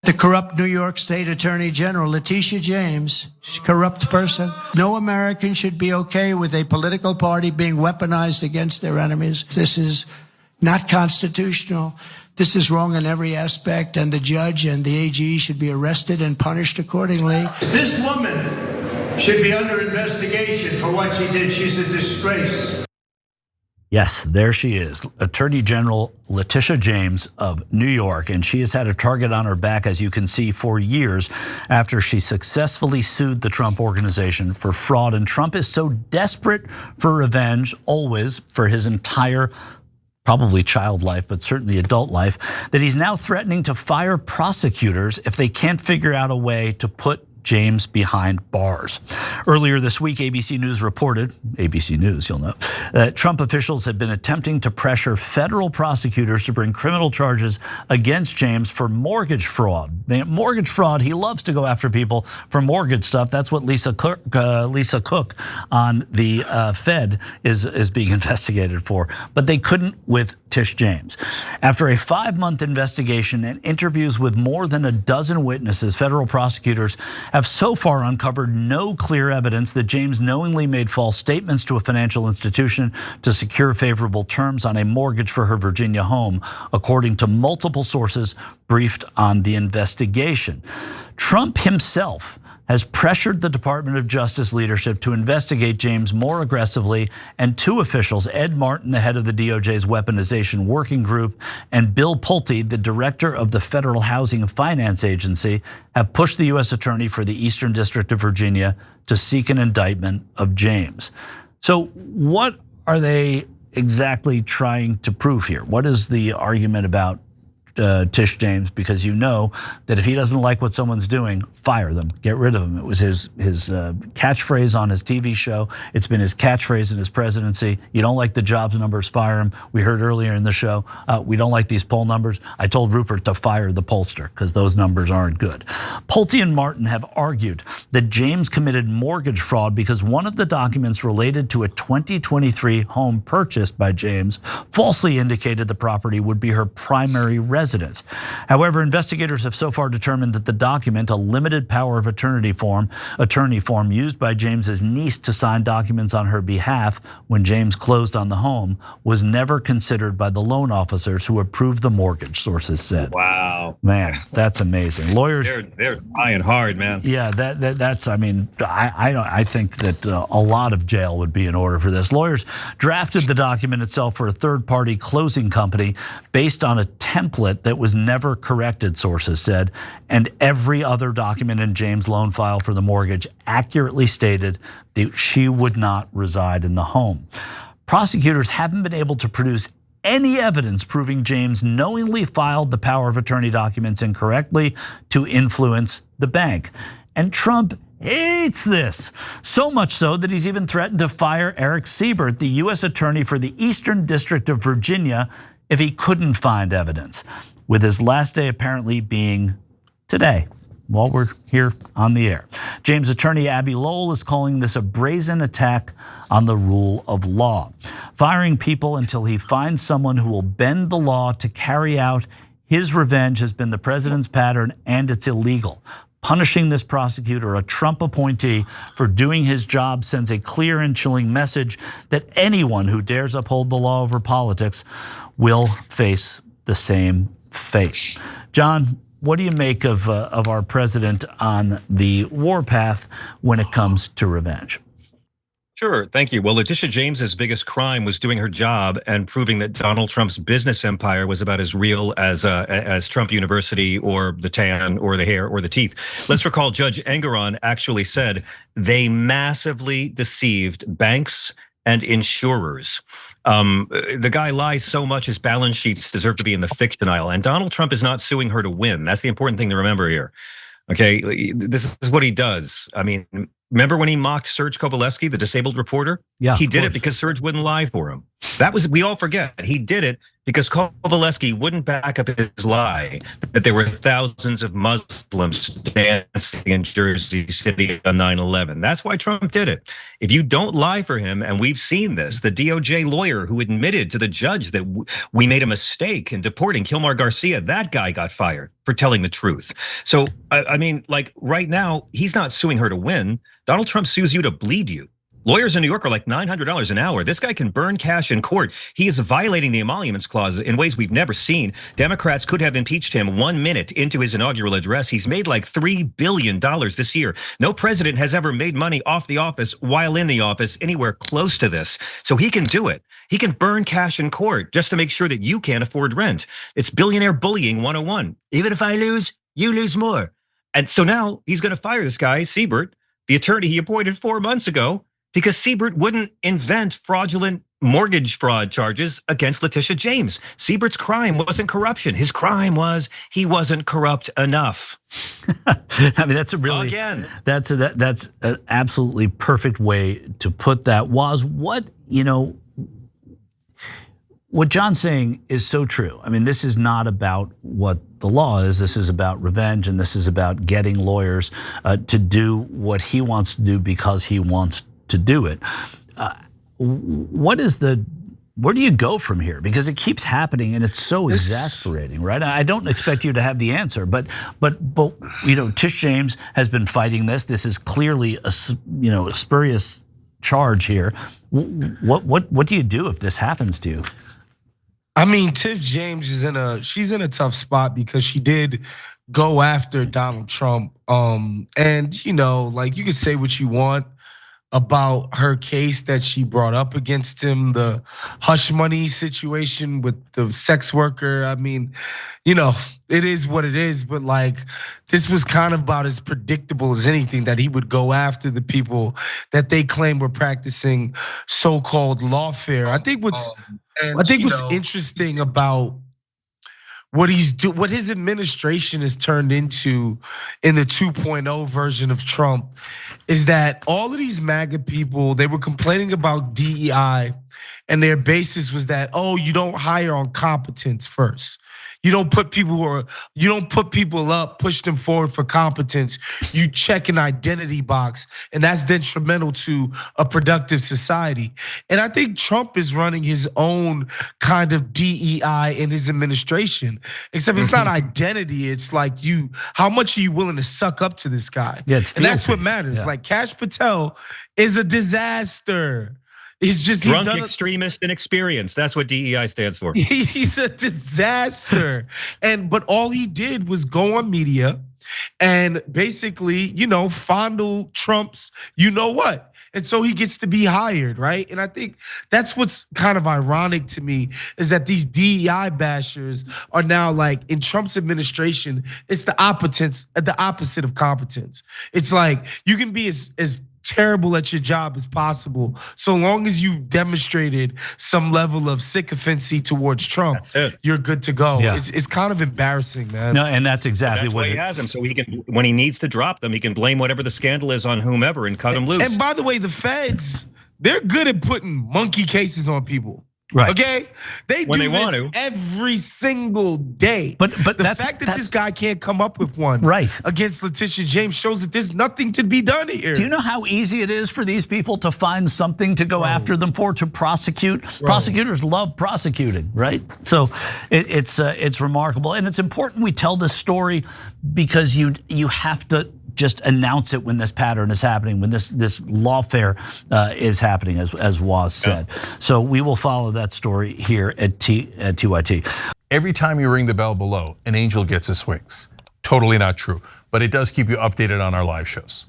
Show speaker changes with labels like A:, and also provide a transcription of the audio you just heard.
A: The corrupt New York State Attorney General, Letitia James, corrupt person. No American should be okay with a political party being weaponized against their enemies. This is not constitutional. This is wrong in every aspect, and the judge and the AG should be arrested and punished accordingly. This woman should be under investigation for what she did. She's a disgrace.
B: Yes, there she is, Attorney General Letitia James of New York, and she has had a target on her back, as you can see, for years after she successfully sued the Trump organization for fraud. And Trump is so desperate for revenge, always, for his entire probably child life, but certainly adult life, that he's now threatening to fire prosecutors if they can't figure out a way to put James behind bars. Earlier this week, ABC News reported, ABC News, you'll know, that Trump officials had been attempting to pressure federal prosecutors to bring criminal charges against James for mortgage fraud. Mortgage fraud, he loves to go after people for mortgage stuff. That's what Lisa Cook on the Fed is being investigated for. But they couldn't with Tish James. After a 5-month investigation and interviews with more than a dozen witnesses, federal prosecutors have so far uncovered no clear evidence that James knowingly made false statements to a financial institution to secure favorable terms on a mortgage for her Virginia home, according to multiple sources briefed on the investigation. Trump himself has pressured the Department of Justice leadership to investigate James more aggressively, and 2 officials, Ed Martin, the head of the DOJ's Weaponization Working Group, and Bill Pulte, the director of the Federal Housing Finance Agency, have pushed the U.S. Attorney for the Eastern District of Virginia to seek an indictment of James. So what are they exactly trying to prove here? What is the argument about Tish James? Because you know that if he doesn't like what someone's doing, fire them, get rid of him. It was his catchphrase on his TV show. It's been his catchphrase in his presidency. You don't like the jobs numbers, fire him. We heard earlier in the show, we don't like these poll numbers. I told Rupert to fire the pollster because those numbers aren't good. Pulte and Martin have argued that James committed mortgage fraud because one of the documents related to a 2023 home purchased by James falsely indicated the property would be her primary residence. However, investigators have so far determined that the document, a limited power of attorney form used by James's niece to sign documents on her behalf when James closed on the home, was never considered by the loan officers who approved the mortgage, sources said.
C: Wow,
B: man, that's amazing. Lawyers,
C: they're trying hard, man.
B: Yeah, that's. I mean, I think that a lot of jail would be in order for this. Lawyers drafted the document itself for a third-party closing company based on a template that was never corrected, sources said, and every other document in James' loan file for the mortgage accurately stated that she would not reside in the home. Prosecutors haven't been able to produce any evidence proving James knowingly filed the power of attorney documents incorrectly to influence the bank. And Trump hates this, so much so that he's even threatened to fire Erik Siebert, the U.S. Attorney for the Eastern District of Virginia, if he couldn't find evidence, with his last day apparently being today, while we're here on the air. James attorney Abby Lowell is calling this a brazen attack on the rule of law, firing people until he finds someone who will bend the law to carry out his revenge has been the president's pattern, and it's illegal. Punishing this prosecutor, a Trump appointee, for doing his job sends a clear and chilling message that anyone who dares uphold the law over politics will face the same fate. John, what do you make of our president on the warpath when it comes to revenge?
C: Sure, thank you. Well, Letitia James's biggest crime was doing her job and proving that Donald Trump's business empire was about as real as Trump University or the tan or the hair or the teeth. Let's recall Judge Engoron actually said they massively deceived banks and insurers. The guy lies so much his balance sheets deserve to be in the fiction aisle. And Donald Trump is not suing her to win. That's the important thing to remember here. Okay, this is what he does. I mean, Remember when he mocked Serge Kovaleski, the disabled reporter?
B: Yeah,
C: he did it because Serge wouldn't lie for him. We all forget. He did it because Kovaleski wouldn't back up his lie that there were thousands of Muslims dancing in Jersey City on 9/11. That's why Trump did it. If you don't lie for him, and we've seen this, the DOJ lawyer who admitted to the judge that we made a mistake in deporting Kilmar Garcia, that guy got fired for telling the truth. So, I mean, like right now, he's not suing her to win. Donald Trump sues you to bleed you. Lawyers in New York are like $900 an hour. This guy can burn cash in court. He is violating the emoluments clause in ways we've never seen. Democrats could have impeached him 1 minute into his inaugural address. He's made like $3 billion this year. No president has ever made money off the office while in the office anywhere close to this. So he can do it. He can burn cash in court just to make sure that you can't afford rent. It's billionaire bullying 101. Even if I lose, you lose more. And so now he's going to fire this guy, Siebert, the attorney he appointed 4 months ago, because Siebert wouldn't invent fraudulent mortgage fraud charges against Letitia James. Siebert's crime wasn't corruption. His crime was he wasn't corrupt enough.
B: I mean, that's a really,
C: again,
B: that's an absolutely perfect way to put that. Was what John's saying is so true. I mean, this is not about what the law is. This is about revenge, and this is about getting lawyers to do what he wants to do because he wants to do it. Where do you go from here? Because it keeps happening and it's so exasperating, right? I don't expect you to have the answer, but Tish James has been fighting this. This is clearly a spurious charge here. What do you do if this happens to you?
D: I mean, Tish James she's in a tough spot because she did go after Donald Trump. And like you can say what you want about her case that she brought up against him, the hush money situation with the sex worker. I mean, it is what it is, but like this was kind of about as predictable as anything, that he would go after the people that they claim were practicing so-called lawfare. I think what's interesting about what his administration has turned into in the 2.0 version of Trump is that all of these MAGA people, they were complaining about DEI, and their basis was that, you don't hire on competence first. You don't put people up, push them forward for competence. You check an identity box, and that's detrimental to a productive society. And I think Trump is running his own kind of DEI in his administration, except it's not identity. It's like how much are you willing to suck up to this guy?
B: Yeah,
D: and that's what matters.
B: Yeah.
D: Like Kash Patel is a disaster. It's just
C: drunk, extremist, and experienced. That's what DEI stands for.
D: He's a disaster. But all he did was go on media and basically, fondle Trump's what. And so he gets to be hired, right? And I think that's what's kind of ironic to me is that these DEI bashers are now like in Trump's administration, it's the opposite of competence. It's like you can be as terrible at your job as possible, so long as you demonstrated some level of sycophancy towards Trump, you're good to go.
B: Yeah.
D: It's kind of embarrassing, man.
B: No, and that's exactly
C: what he has him. So he can, when he needs to drop them, he can blame whatever the scandal is on whomever and cut them loose.
D: And by the way, the feds, they're good at putting monkey cases on people.
B: Right.
D: Okay, they
C: when
D: do
C: they
D: this
C: want to
D: every single day.
B: But
D: the fact that this guy can't come up with one
B: right
D: against Letitia James shows that there's nothing to be done here.
B: Do you know how easy it is for these people to find something to go after them for, to prosecute? Prosecutors love prosecuting, right? So it's remarkable, and it's important we tell this story because you have to just announce it when this pattern is happening, when this lawfare is happening, as Waz said. So we will follow that story here at TYT.
E: Every time you ring the bell below, an angel gets his wings. Totally not true, but it does keep you updated on our live shows.